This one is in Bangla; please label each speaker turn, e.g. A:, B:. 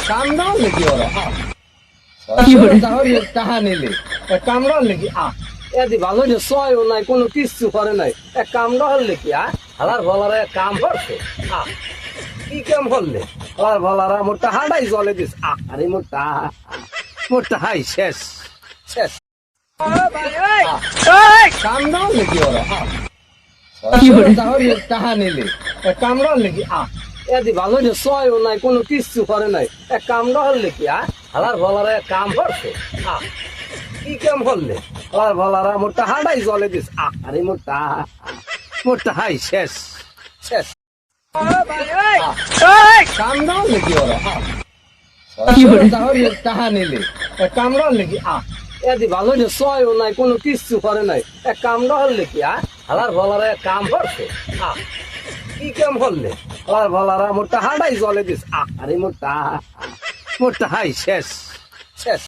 A: কামড়াও নাকি ওরা টাহা নিলে কামড়াও নাকি এদি ভালো যে সয়ও নাই কোনো কিচ্ছু করে নাই কামড়া হলে কি হালার ভলারে কাম করছে কি কাম করলে হালার ভলারা মোটা হাডাই জলে দিস আরে মোটা হাই শেষ শেষ কামড়াও নাকি ওরা টাহা নিলে কামড়াও নাকি এদি ভালো যে সয়ও নাই কোনো কিচ্ছু করে নাই কামড়া হলে কি হালার ভলারে কাম করছে কি কাম করলে হালার ভলারা মোটা হাডাই জলে দিস আরে মোটা হাই শেষ শেষ কামড়াও নাকি ওরা টাহা নিলে কামড়াও নাকি এদি ভালো যে সয়ও নাই কোনো কিচ্ছু করে নাই কামড়া হলে কি হালার ভলারে কাম করছে কি কাম করলে হালার ভলারা মোটা হাডাই জলে দিস আরে মোটা হাই শেষ শেষ